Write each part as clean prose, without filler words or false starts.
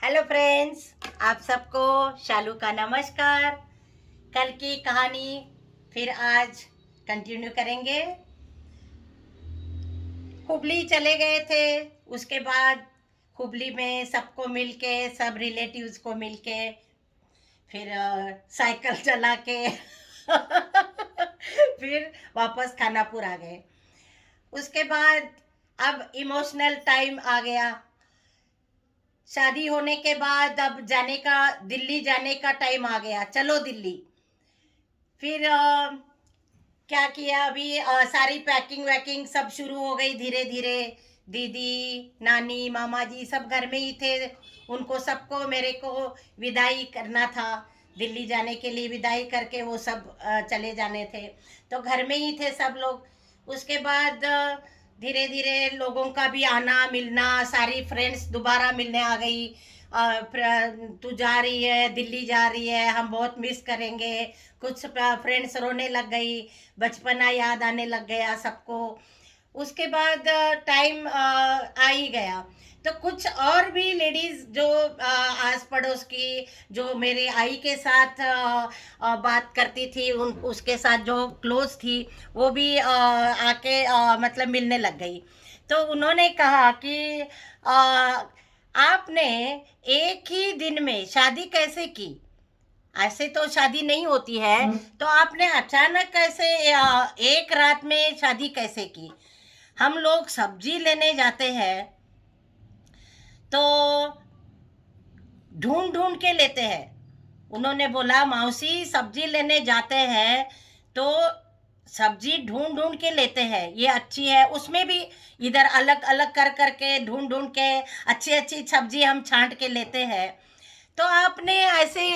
Hello friends, आप सबको शालू का नमस्कार। कल की कहानी फिर आज कंटिन्यू करेंगे। हुबली चले गए थे। उसके बाद हुबली में सबको मिलके, सब रिलेटिव्स को मिलके फिर साइकिल चला के फिर वापस खानापुर आ गए। उसके बाद अब इमोशनल टाइम आ गया। शादी होने के बाद अब जाने का, दिल्ली जाने का टाइम आ गया। चलो दिल्ली। फिर क्या किया अभी, सारी पैकिंग वैकिंग सब शुरू हो गई धीरे धीरे। दीदी, नानी, मामा जी सब घर में ही थे। उनको सबको, मेरे को विदाई करना था। दिल्ली जाने के लिए विदाई करके वो सब चले जाने थे। तो घर में ही थे सब लोग। उसके बाद धीरे धीरे लोगों का भी आना मिलना, सारी फ्रेंड्स दोबारा मिलने आ गई। तू जा रही है, दिल्ली जा रही है, हम बहुत मिस करेंगे। कुछ फ्रेंड्स रोने लग गई, बचपना याद आने लग गया सबको। उसके बाद टाइम आ ही गया। तो कुछ और भी लेडीज जो आस पड़ोस की, जो मेरे आई के साथ बात करती थी, उन उसके साथ जो क्लोज थी, वो भी आके मतलब मिलने लग गई। तो उन्होंने कहा कि आपने एक ही दिन में शादी कैसे की? ऐसे तो शादी नहीं होती है। तो आपने अचानक कैसे एक रात में शादी कैसे की? हम लोग सब्जी लेने जाते हैं तो ढूंढ ढूंढ के लेते हैं। उन्होंने बोला, मौसी सब्जी लेने जाते हैं तो सब्जी ढूंढ ढूंढ के लेते हैं, ये अच्छी है, उसमें भी इधर अलग अलग कर करके ढूंढ ढूंढ के अच्छी अच्छी सब्जी हम छांट के लेते हैं। तो आपने ऐसे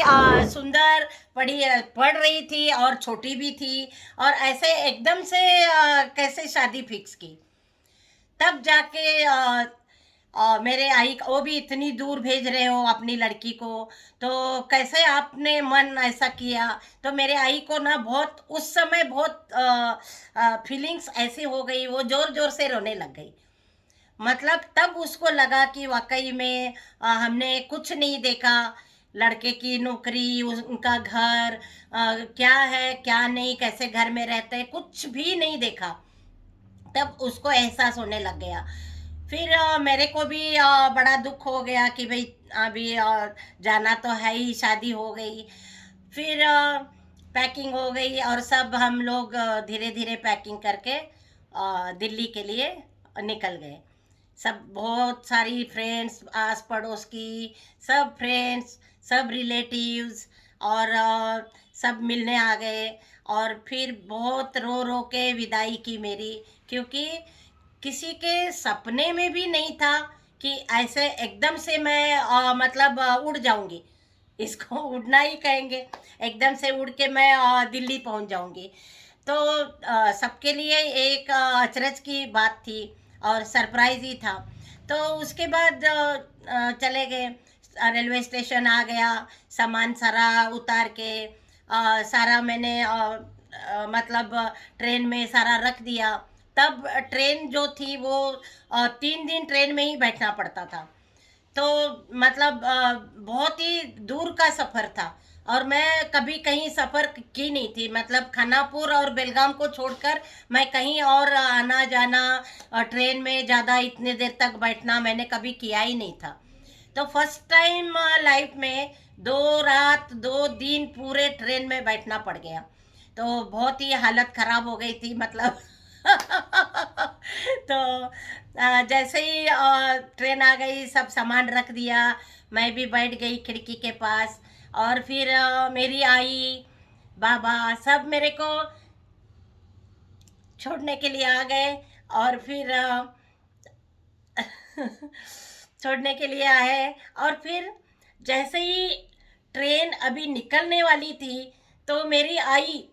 सुंदर पढ़ रही थी और छोटी भी थी, और ऐसे एकदम से कैसे शादी फिक्स की? तब जाके मेरे आई, वो भी इतनी दूर भेज रहे हो अपनी लड़की को, तो कैसे आपने मन ऐसा किया? तो मेरे आई को ना बहुत उस समय बहुत फीलिंग्स ऐसी हो गई, वो जोर जोर से रोने लग गई। मतलब तब उसको लगा कि वाकई में हमने कुछ नहीं देखा। लड़के की नौकरी, उनका घर, क्या है क्या नहीं, कैसे घर में रहते हैं, कुछ भी नहीं देखा। तब उसको एहसास होने लग गया। फिर मेरे को भी बड़ा दुख हो गया कि भाई अभी जाना तो है ही, शादी हो गई। फिर पैकिंग हो गई और सब हम लोग धीरे धीरे पैकिंग करके दिल्ली के लिए निकल गए। सब बहुत सारी फ्रेंड्स, आस पड़ोस की सब फ्रेंड्स, सब रिलेटिव्स, और सब मिलने आ गए। और फिर बहुत रो रो के विदाई की मेरी, क्योंकि किसी के सपने में भी नहीं था कि ऐसे एकदम से मैं मतलब उड़ जाऊंगी। इसको उड़ना ही कहेंगे। एकदम से उड़ के मैं दिल्ली पहुंच जाऊंगी। तो सबके लिए एक अचरज की बात थी और सरप्राइज ही था। तो उसके बाद चले गए। रेलवे स्टेशन आ गया, सामान सारा उतार के सारा मैंने मतलब ट्रेन में सारा रख दिया। तब ट्रेन जो थी वो 3 दिन ट्रेन में ही बैठना पड़ता था। तो मतलब बहुत ही दूर का सफ़र था, और मैं कभी कहीं सफ़र की नहीं थी। मतलब खानापुर और बेलगाम को छोड़कर मैं कहीं और आना जाना ट्रेन में ज़्यादा इतने देर तक बैठना मैंने कभी किया ही नहीं था। तो फर्स्ट टाइम लाइफ में 2 रात 2 दिन पूरे ट्रेन में बैठना पड़ गया। तो बहुत ही हालत ख़राब हो गई थी, मतलब तो जैसे ही ट्रेन आ गई, सब सामान रख दिया, मैं भी बैठ गई खिड़की के पास। और फिर मेरी आई, बाबा सब मेरे को छोड़ने के लिए आ गए। और फिर छोड़ने के लिए आए। और फिर जैसे ही ट्रेन अभी निकलने वाली थी, तो मेरी आई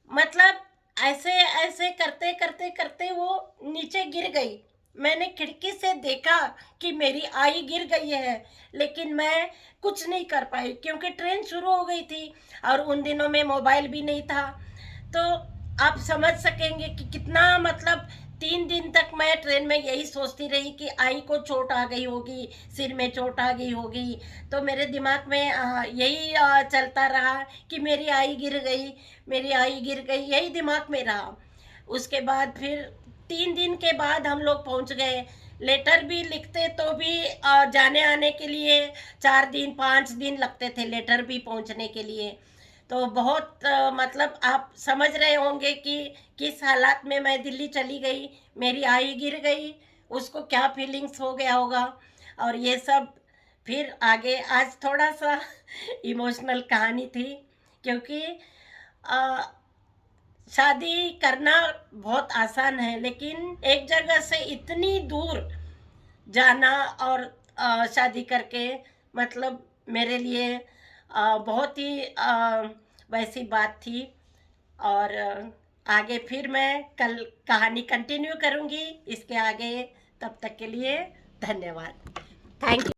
मतलब ऐसे ऐसे करते करते करते वो नीचे गिर गई। मैंने खिड़की से देखा कि मेरी आई गिर गई है, लेकिन मैं कुछ नहीं कर पाई क्योंकि ट्रेन शुरू हो गई थी और उन दिनों में मोबाइल भी नहीं था। तो आप समझ सकेंगे कि कितना मतलब 3 दिन तक मैं ट्रेन में यही सोचती रही कि आई को चोट आ गई होगी, सिर में चोट आ गई होगी। तो मेरे दिमाग में यही चलता रहा कि मेरी आई गिर गई, मेरी आई गिर गई, यही दिमाग में रहा। उसके बाद फिर 3 दिन के बाद हम लोग पहुंच गए। लेटर भी लिखते तो भी जाने आने के लिए 4 दिन 5 दिन लगते थे, लेटर भी पहुंचने के लिए। तो बहुत मतलब आप समझ रहे होंगे कि किस हालात में मैं दिल्ली चली गई, मेरी आई गिर गई, उसको क्या फीलिंग्स हो गया होगा। और ये सब फिर आगे आज थोड़ा सा इमोशनल कहानी थी, क्योंकि अ, शादी करना बहुत आसान है, लेकिन एक जगह से इतनी दूर जाना और शादी करके, मतलब मेरे लिए बहुत ही वैसी बात थी। और आगे फिर मैं कल कहानी कंटिन्यू करूँगी इसके आगे। तब तक के लिए धन्यवाद। Thank you.